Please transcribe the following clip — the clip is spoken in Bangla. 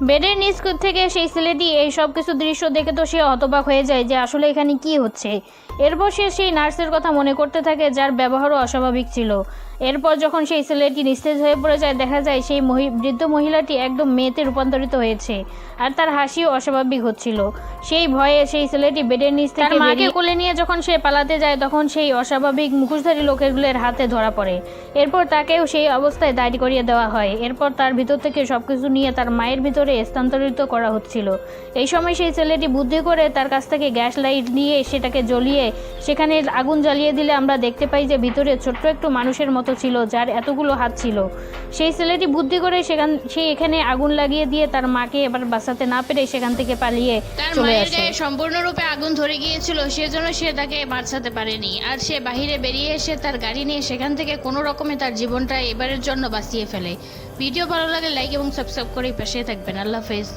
বেডের নিচ থেকে সেই ছেলেটি এই সব কিছু দৃশ্য দেখে তো সে হতবাক হয়ে যায় যে আসলে এখানে কি হচ্ছে। এরপর সে সেই নার্সের কথা মনে করতে থাকে যার ব্যবহারও অস্বাভাবিক ছিল। এরপর যখন সেই ছেলেটি নিস্তেজ হয়ে পড়ে যায় দেখা যায় সেই বৃদ্ধ মহিলাটি একদম মেয়েতে রূপান্তরিত হয়েছে আর তার হাসিও অস্বাভাবিক হচ্ছিল। সেই ভয়ে সেই ছেলেটি বেডের নিচ থেকে মাকে কোলে নিয়ে যখন সে পালাতে যায় তখন সেই অস্বাভাবিক মুখোশধারী লোকেরগুলোর হাতে ধরা পড়ে। এরপর তাকেও সেই অবস্থায় দাঁড় করিয়ে দেওয়া হয়। এরপর তার ভিতর থেকে সবকিছু নিয়ে তার মায়ের ভিতরে স্থানান্তরিত করা হচ্ছিল। এই সময় সেই ছেলেটি বুদ্ধি করে তার কাছ থেকে গ্যাস লাইট নিয়ে সেটাকে জ্বলিয়ে সেখানে আগুন জ্বালিয়ে দিলে আমরা দেখতে পাই যে ভিতরে ছোট্ট একটু মানুষের মতো ছিল যার এতগুলো হাত ছিল। সেই ছেলেটি বুদ্ধি করে সে এখানে আগুন লাগিয়ে দিয়ে তার মাকে এবার বাঁচাতে না পেরে সেখান থেকে পালিয়ে চলে আসে। সম্পূর্ণরূপে আগুন ধরে গিয়েছিল, সেজন্য সে তাকে বাঁচাতে পারেনি। আর সে বাহিরে বেরিয়ে এসে তার গাড়ি নিয়ে সেখান থেকে কোনো রকমে তার জীবনটা এবারের জন্য বাঁচিয়ে ফেলে। ভিডিও ভালো লাগে লাইক এবং সাবস্ক্রাইব করে পাশে থাকবেন। আল্লাহ হাফেজ।